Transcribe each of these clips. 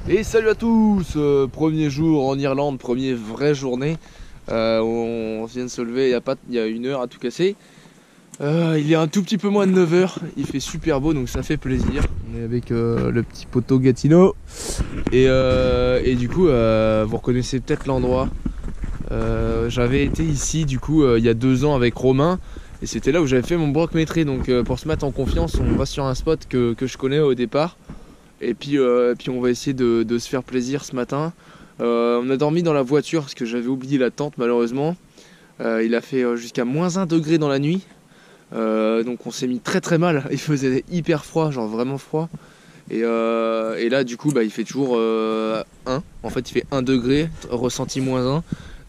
Et salut à tous, premier jour en Irlande, première vraie journée. On vient de se lever il y a 1 heure à tout casser. Il est un tout petit peu moins de 9 heures, il fait super beau donc ça fait plaisir. On est avec le petit poteau Gatineau. Et du coup, vous reconnaissez peut-être l'endroit. J'avais été ici du coup il y a 2 ans avec Romain. Et c'était là où j'avais fait mon broc-métré. Donc pour se mettre en confiance, on va sur un spot que je connais au départ. Et puis on va essayer de se faire plaisir ce matin. On a dormi dans la voiture parce que j'avais oublié la tente malheureusement. Il a fait jusqu'à -1 degré dans la nuit. Donc on s'est mis très mal. Il faisait hyper froid, genre vraiment froid. Et là du coup il fait toujours 1. En fait il fait 1 degré, ressenti -1.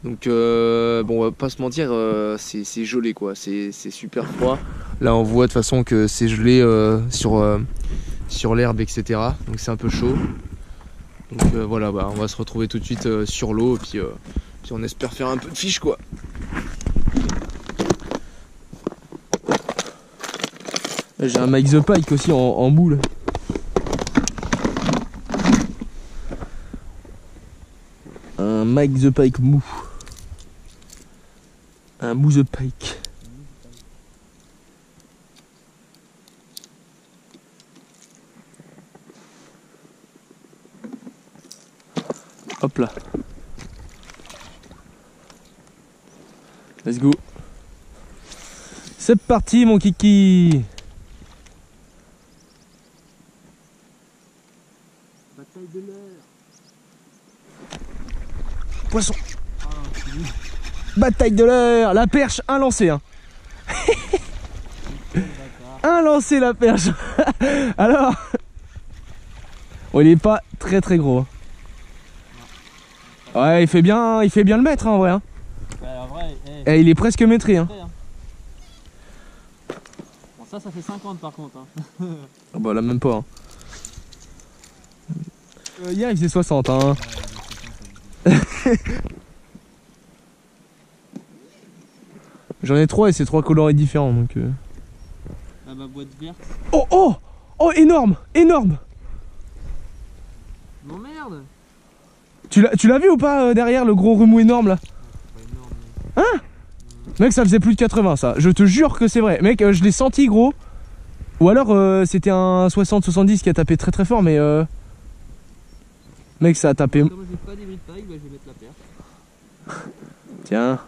Donc bon, on va pas se mentir, c'est gelé quoi, c'est super froid. Là on voit de toute façon que c'est gelé sur l'herbe, etc. Donc c'est un peu chaud. Donc voilà, on va se retrouver tout de suite sur l'eau, puis on espère faire un peu de fiche quoi. J'ai un Mike the Pike aussi en boule. Un Mike the Pike mou. Un mou the Pike. Hop là. Let's go. C'est parti mon kiki. Bataille de l'air. Poisson. Bataille de l'air. La perche, un lancé. Hein. Un lancé la perche. Alors. Bon, il est pas très gros. Hein. Ouais, il fait bien le mètre hein, en vrai. Hein. Ouais, en vrai Et il est presque métré. Hein. Bon, ça fait 50 par contre. Hein. Ah bah là même pas. Hein. Hier il faisait 60. Hein. J'en ai 3 et c'est 3 coloris différents donc. Ah bah boîte verte. Oh énorme. Non merde. Tu l'as vu ou pas derrière le gros remous énorme là? Hein? Mec ça faisait plus de 80 ça. Je te jure que c'est vrai. Mec je l'ai senti gros. Ou alors c'était un 60-70 qui a tapé très fort mais mec ça a tapé. Comme j'ai pas des bris de paille, bah, je vais mettre la perche. Tiens.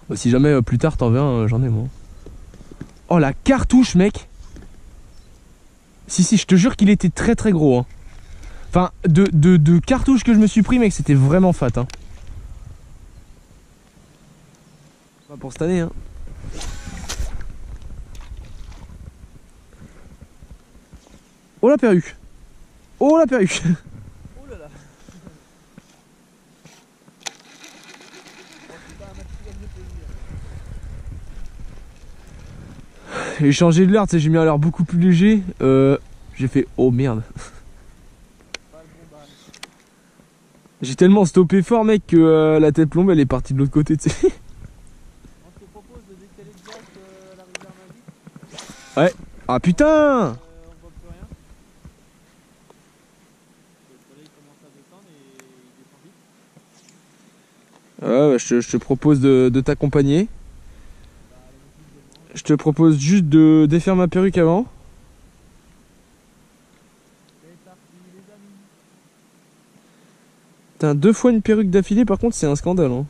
Bah, si jamais plus tard t'en veux un, j'en ai moi. Oh la cartouche mec. Si je te jure qu'il était très gros hein. Enfin de cartouches que je me suis pris mec c'était vraiment fat hein. Pas pour cette année hein. Oh la perruque. Oh la perruque. Oh là là. J'ai changé de l'air, tu sais, j'ai mis un l'air beaucoup plus léger. J'ai fait oh merde. J'ai tellement stoppé fort mec que la tête plombe elle est partie de l'autre côté tu sais. On te propose de décaler le gaz à la réserve magique. Ouais. Ah putain. On voit plus rien. Le soleil commence à descendre et il descend vite. Ouais, je te propose de t'accompagner. Je te propose juste de défaire ma perruque avant. C'est parti les amis. T'as 2 fois une perruque d'affilée par contre c'est un scandale hein.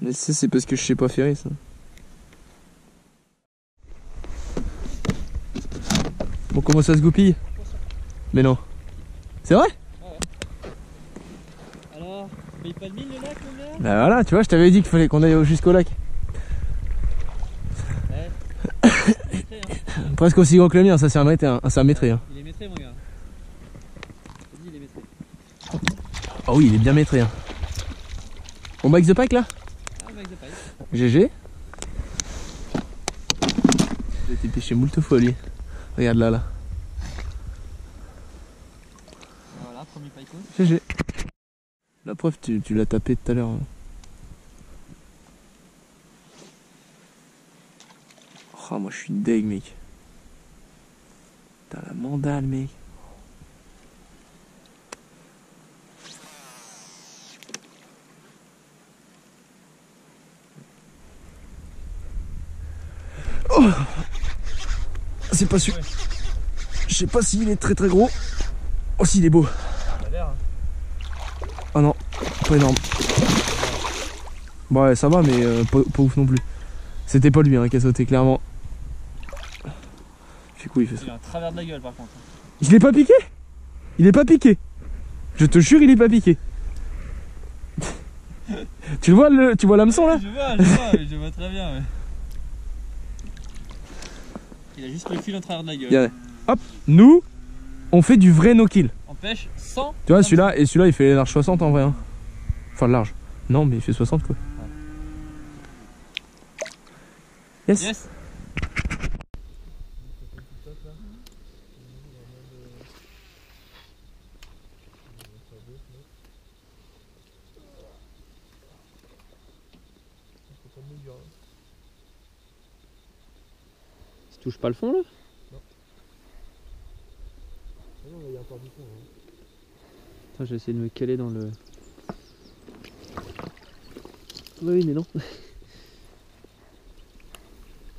Mais c'est parce que je sais pas faire ça. Bon comment ça se goupille? Mais non. C'est vrai? Alors, tu payes pas le 1000 le lac mon gars? Bah voilà tu vois je t'avais dit qu'il fallait qu'on aille jusqu'au lac. Ouais. Métré, hein. Presque aussi gros que le mien ça c'est un métré hein. C'est un métré hein. Il est métré mon gars. Vas-y il est métré. Oh oui il est bien métré hein. On Mike the Pike là? Ah Mike the Pike. GG. J'ai été pêché moult fois lui. Regarde là. Voilà, premier pike. GG. La preuve tu l'as tapé tout à l'heure. Oh moi je suis deg mec. Putain, la mandale, mec. Oh, c'est pas sûr. Je sais pas s'il est très très gros. Oh, s'il est beau. Ah non, pas énorme. Bon, ouais, ça va, mais pas ouf non plus. C'était pas lui qui a sauté, clairement. Du coup, il fait ça. Il a un travers de la gueule par contre. Il est pas piqué? Il est pas piqué. Je te jure, il est pas piqué. Tu vois l'hameçon là? Je vois très bien. Ouais. Il a juste le fil au travers de la gueule. Hop, nous, on fait du vrai no-kill. On pêche sans. Tu vois, celui-là, et celui-là, il fait large 60 en vrai. Hein. Enfin, large. Non, mais il fait 60 quoi. Ouais. Yes. Ça touche pas le fond là? Non. Ah non, il y a encore du fond. Hein. Attends, je vais essayer de me caler dans le. Oui, mais non.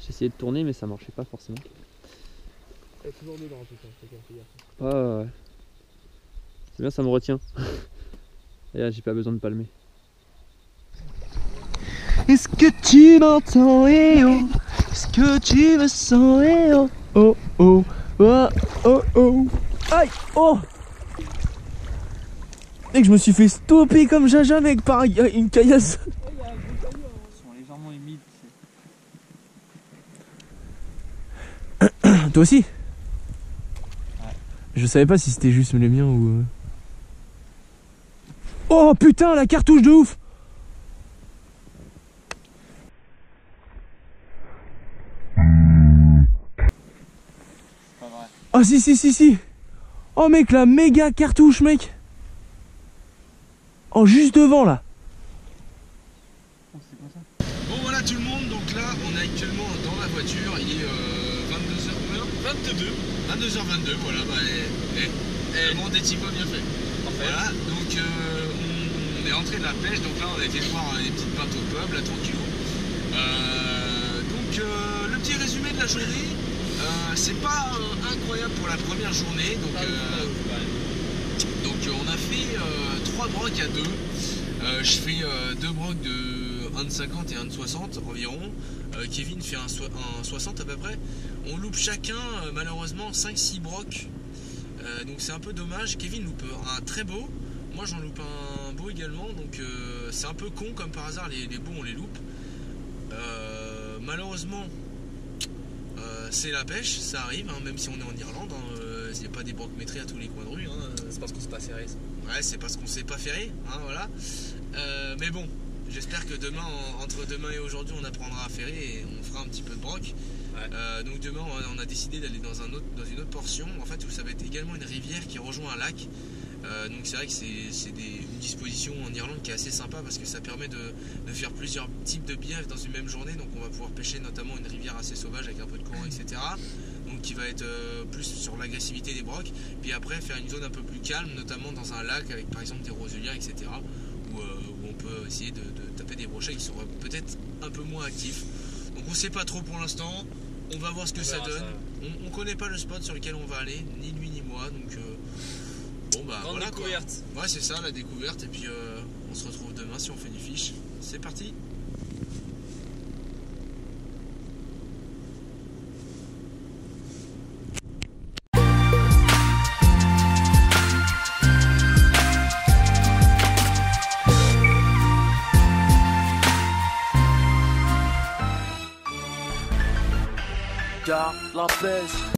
J'ai essayé de tourner, mais ça marchait pas forcément. Il y a toujours dedans en tout cas, c'est bien. Ah ouais. C'est bien, ça me retient. Et là, j'ai pas besoin de palmer. Est-ce que tu m'entends, eh oh? Est-ce que tu me sens, eh oh? Oh oh, oh oh oh. Aïe, oh! Mec, je me suis fait stopper comme Jaja, mec, par une caillasse. Ils sont légèrement humides. Toi aussi? Ouais. Je savais pas si c'était juste les miens ou... Oh putain, la cartouche de ouf! Pas vrai. Oh si. Oh mec, la méga cartouche, mec. Oh, juste devant là. Bon voilà tout le monde, donc là on est actuellement dans la voiture, il est 22h22, voilà, bah le monde est pas bien fait. Voilà, donc on est rentré de la pêche, donc là on a été voir des petites pintes au pub, là tranquillou. Donc le petit résumé de la journée, c'est pas incroyable pour la première journée, donc on a fait 3 brocs à 2. Je fais 2 brocs de 1,50 et 1,60 environ. Kevin fait un 60 à peu près. On loupe chacun malheureusement 5-6 brocs. Donc c'est un peu dommage. Kevin loupe un très beau. Moi j'en loupe un beau également. Donc c'est un peu con comme par hasard, les beaux on les loupe. Malheureusement c'est la pêche, ça arrive, hein, même si on est en Irlande. Il n'y a pas des brocs métrés à tous les coins de rue. Hein. C'est parce qu'on s'est pas ferré. Ouais, c'est parce qu'on s'est pas ferré, hein, voilà. Mais bon, j'espère que demain, entre demain et aujourd'hui, on apprendra à ferrer et on fera un petit peu de broc. Ouais. Donc demain, on a décidé d'aller dans une autre portion, en fait, où ça va être également une rivière qui rejoint un lac. Donc c'est vrai que c'est une disposition en Irlande qui est assez sympa parce que ça permet de faire plusieurs types de biefs dans une même journée. Donc on va pouvoir pêcher notamment une rivière assez sauvage avec un peu de courant, etc. Donc qui va être plus sur l'agressivité des brocs. Puis après faire une zone un peu plus calme, notamment dans un lac avec par exemple des roselières, etc. Où on peut essayer de taper des brochets qui sont peut-être un peu moins actifs. Donc on sait pas trop pour l'instant. On va voir ce que ça donne. On connaît pas le spot sur lequel on va aller, ni lui ni moi. Donc bon bah grande voilà découverte. Quoi. Ouais, c'est ça la découverte. Et puis on se retrouve demain si on fait du fish. C'est parti. Garde la pêche.